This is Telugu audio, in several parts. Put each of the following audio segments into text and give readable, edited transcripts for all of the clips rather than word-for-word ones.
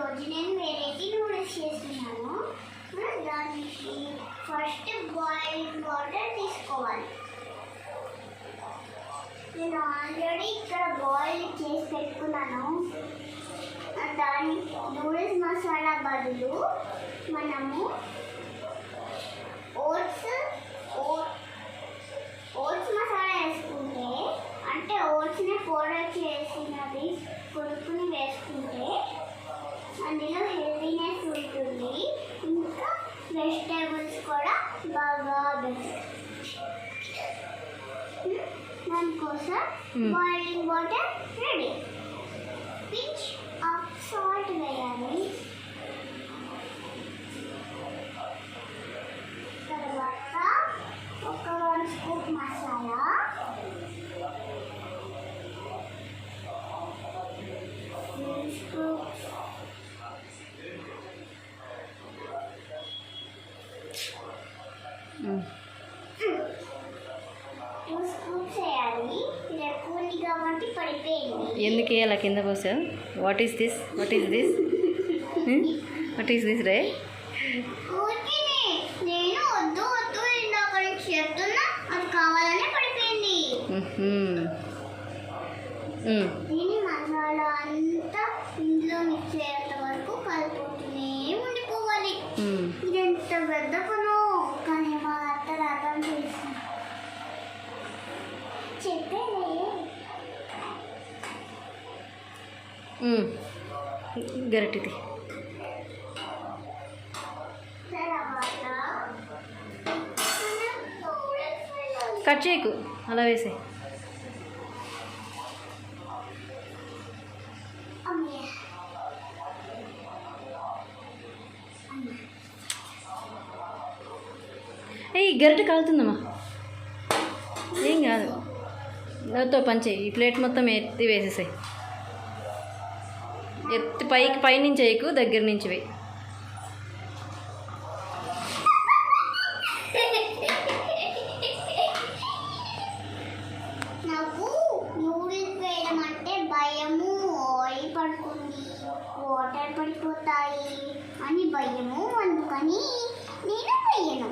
ఈరోజు నేను వెరైటీ నూడిల్స్ చేస్తున్నాను. దానికి ఫస్ట్ బాయిల్డ్ వాటర్ తీసుకోవాలి. నేను ఆల్రెడీ ఇక్కడ బాయిల్ చేసి పెట్టుకున్నాను. దాని నూడిల్స్ మసాలా బదులు మనము ఓట్స్ మసాలా వేసుకుంటే, అంటే ఓట్స్ని పౌడర్ చేసినది కొనుక్కుని వేసుకుంటే అందులో హెల్తీనెస్ ఉంటుంది. ఇంకా వెజిటేబుల్స్ కూడా బాగా పెడతాయి. దానికోసం boiling water ready. Pinch of salt వేయాలి. తర్వాత ఒక 1 స్పూన్ మసాలా, ఎందుకు అలా కింద పోసావు? వాట్ ఈస్ దిస్ రే? నేను వద్దు ఇందాక నుంచి చెప్తున్నా, అది కావాలనే పడిపోయింది. దీని మసాలా అంతా ఇందులో మిక్స్ అయ్యేంత వరకు కలుపుతూనే ఉండిపోవాలి. ఇది ఎంత పెద్ద పను, కానీ మా అత్త అర్థం చేసి చెప్పేది. గరిటిది కట్ చేయకు, అలా వేసే. ఈ గరిటె కాలుతుందమ్మా, ఏం కాదు. దాంతో పంచేయి. ఈ ప్లేట్ మొత్తం ఎత్తి వేసేసాయి. ఎత్తి పైనుంచి వేయకు, దగ్గర నుంచి వేయి. నాకు నూడిల్స్ వేయడం అంటే భయము. ఆయిల్ పడుతుంది, వాటర్ పడిపోతాయి అని భయము. అందుకని నేను వేయను.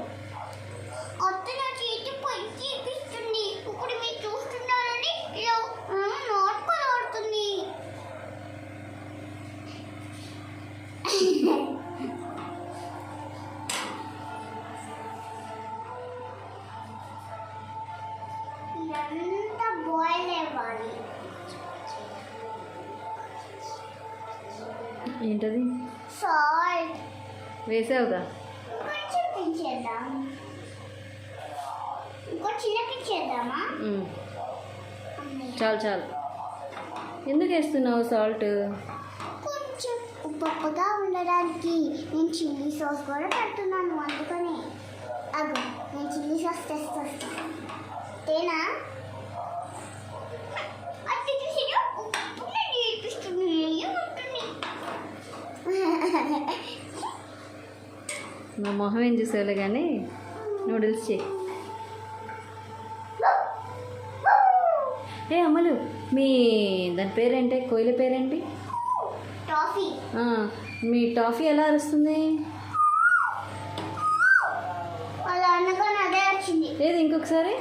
అత్త నా చేతి పై చేపిస్తుంది. ఇప్పుడు మీరు చూస్తున్నారని ఇలా నాటుకొని ఆడుతుంది. ఇదంతా బాయిల్ అవ్వాలి. ఏంటది? సాల్ట్ వేసావుగా. కొంచెం పెంచేద్దాం. ఇంకో చిన్న పెంచేద్దామా? చాలు. ఎందుకు వేస్తున్నావు సాల్ట్? కొంచెం ఉప్పుగా ఉండడానికి. నేను చిల్లీ సాస్ కూడా పెడుతున్నాను. అందుకని అగో నేను చిల్లీ సాస్ తెస్తాను. తేనా నా మొహం ఏం చూసేవాళ్ళు కానీ నూడిల్స్ చేయి. ఏ అమ్మలు, మీ దాని పేరేంటి? కోయిల పేరేంటి? టాఫీ. మీ టాఫీ ఎలా అరుస్తుంది? అలా అనగానే అదే వచ్చింది. లేదు, ఇంకొకసారి.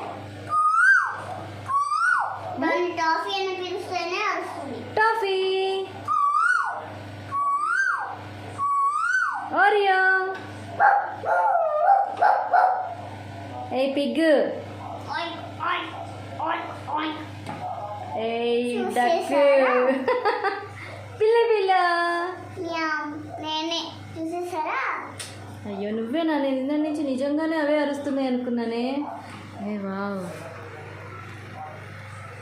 దాన్ని టాఫీ అని పిలిస్తేనే వస్తుంది. టాఫీ. ఓరియో. ఏ పిగ్. ఏ డక్. పిల్ల. నేనే చూసేసారా? అయ్యో నువ్వేనా? నేను ఇందా నుంచి నిజంగానే అవే అరుస్తున్నాయి అనుకున్నానే. ఏ వావ్,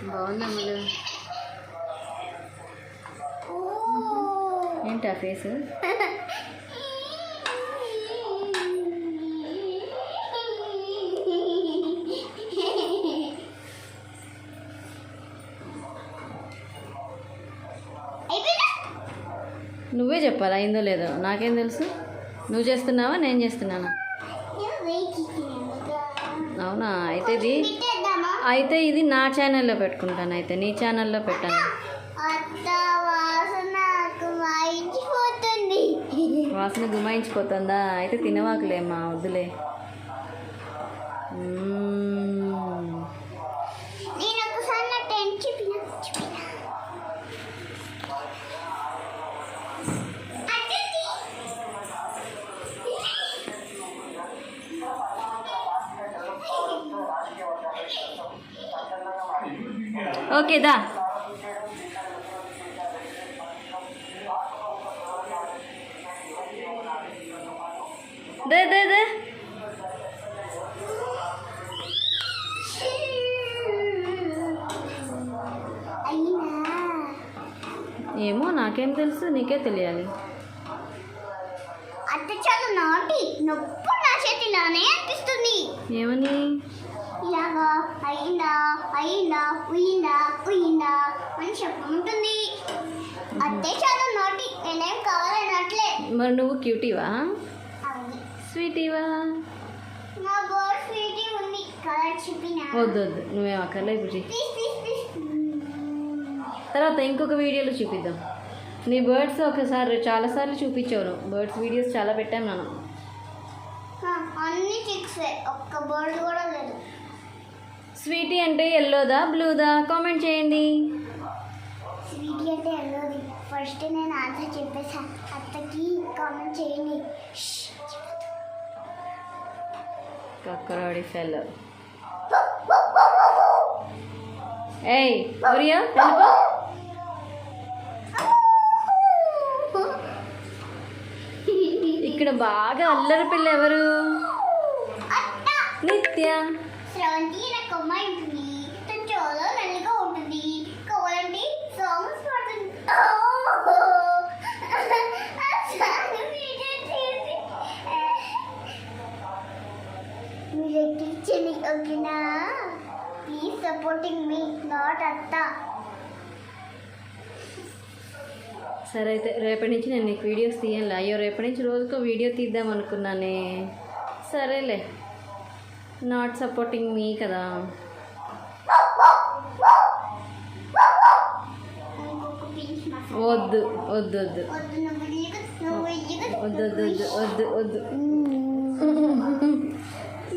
బాగుందమ్మలు. ఏంటి ఆ ఫేస్? నువ్వే చెప్పాలా అయిందో లేదో? నాకేం తెలుసు? నువ్వు చేస్తున్నావా నేను చేస్తున్నానా? అవునా? అయితే ఇది నా ఛానల్లో పెట్టుకుంటాను. అయితే నీ ఛానల్లో పెట్టాను. అత్త వాసన నాకు వాయించిపోతుంది. వాసన గుమాయించిపోతుందా? అయితే తినవాకులేమ్మా, వద్దులే. నేను ఒకసారి నా టెంట్ చెప్పిన ఓకే దా. దే దే దే. ఏమో నాకేం తెలుసు, నీకే తెలియాలి. అత్త చాలా నాటి నొప్పు నా చేతిలోనే అనిపిస్తుంది. ఏమని? ఇలాగా అయిందా అయిందా ఉయిందా ఉయిందా అని చెప్పమంటుంది. అత్తే చాలా నాటి, నేనేం కావాలన్నట్లే. మరి నువ్వు క్యూటీవా అవును, స్వీటీవా? నా బర్డ్ స్వీటీ ఉంది కలర్ చెప్పిన. వద్దు వద్దు, నువ్వేం అక్కర్లే. ఇప్పుడు ప్లీజ్ ప్లీజ్ ప్లీజ్. తర్వాత ఇంకొక వీడియోలో చూపిద్దాం. నీ బర్డ్స్ ఒకసారి చాలాసార్లు చూపించావు నువ్వు. బర్డ్స్ వీడియోస్ చాలా పెట్టాం మనం. అన్ని చిక్సే, ఒక్క బర్డ్ కూడా లేదు. స్వీటీ అంటే ఎల్లోదా బ్లూదా? కామెంట్ చేయండి. స్వీటీ అంటే ఎల్లోది. ఫస్ట్ నేను ఆన్సర్ చెప్పేసా, అత్తకి కామెంట్ చేయండి. కక్కరాడి ఫెల్లో. ఏయ్ ఒరియా వెళ్ళిపో. ఇక్కడ బాగా అల్లరి పిల్ల ఎవరు? నిత్య. శ్రవంతి నాకు అమ్మాయి ఉంటుంది, తను చాలా నల్లిగా ఉంటుంది. కావాలంటే సాంగ్స్ పాడుతుంది. మీరు ఎక్కించండి, ఓకేనా? ప్లీజ్ సపోర్టింగ్ మీ, నాట్ అత్త. సరే అయితే రేపటి నుంచి నేను నీకు వీడియోస్ తీయాలి. అయ్యో రేపటి నుంచి రోజుకో వీడియో తీద్దాం అనుకున్నానే. సరేలే, నాట్ సపోర్టింగ్ మీ కదా. వద్దు వద్దు వద్దు వద్దు వద్దు వద్దు వద్దు వద్దు.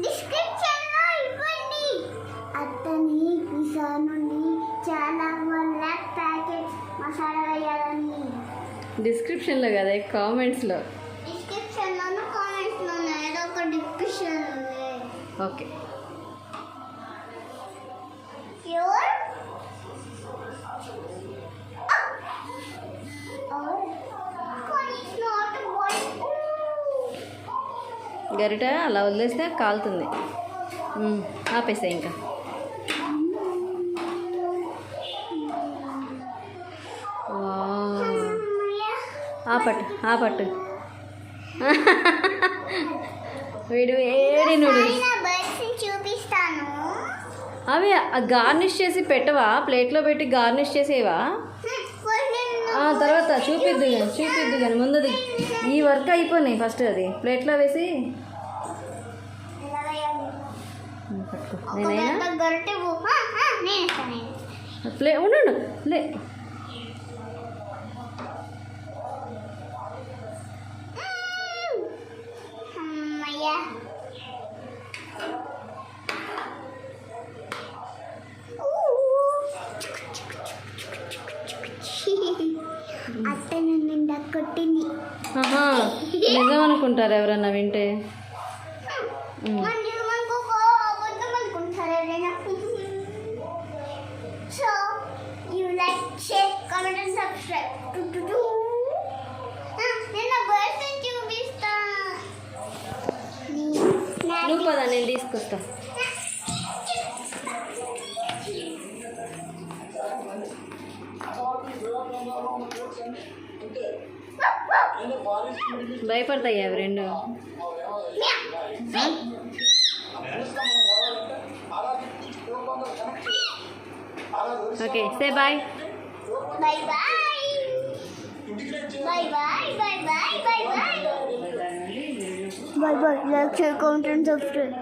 డిస్క్రిప్షన్లో ఇవ్వండి. అత్తని పిజ్జా నుండి చాలా 1 lakh ప్యాకెట్స్ మసాలా వేయాలని. డిస్క్రిప్షన్లో కదా, కామెంట్స్లో. డిస్క్రిప్షన్లోనూ కామెంట్స్లోనూ ఏదో ఒక డిస్క్రిప్షన్ ఉంది. ఓకే. ప్యూర్ గరిట అలా వదిలేస్తే కాలుతుంది. ఆపేసా ఇంకా. ఆ పట్టు వీడు వేడి నూడిల్స్. చూపిస్తాను. అవి గార్నిష్ చేసి పెట్టవా? ప్లేట్లో పెట్టి గార్నిష్ చేసేవా? తర్వాత చూపిద్దు కానీ ముందుది ఈ వర్క్ అయిపోయినాయి. ఫస్ట్ అది ప్లేట్లో వేసి పట్టుకో. నేనైనా ఉండు లే. అత్త నన్ను కొట్టింది. నిజం అనుకుంటారు ఎవరన్నా వింటే. So, you like, share, comment and subscribe. నేను బర్డ్స్ చూపిస్తా. నువ్వు పదా, నేను తీసుకొస్తా. భయపడతాయి అవి రెండు. Okay, say bye. Bye bye. Bye bye. Bye bye. Bye bye. Bye bye. Like, share, comment and subscribe.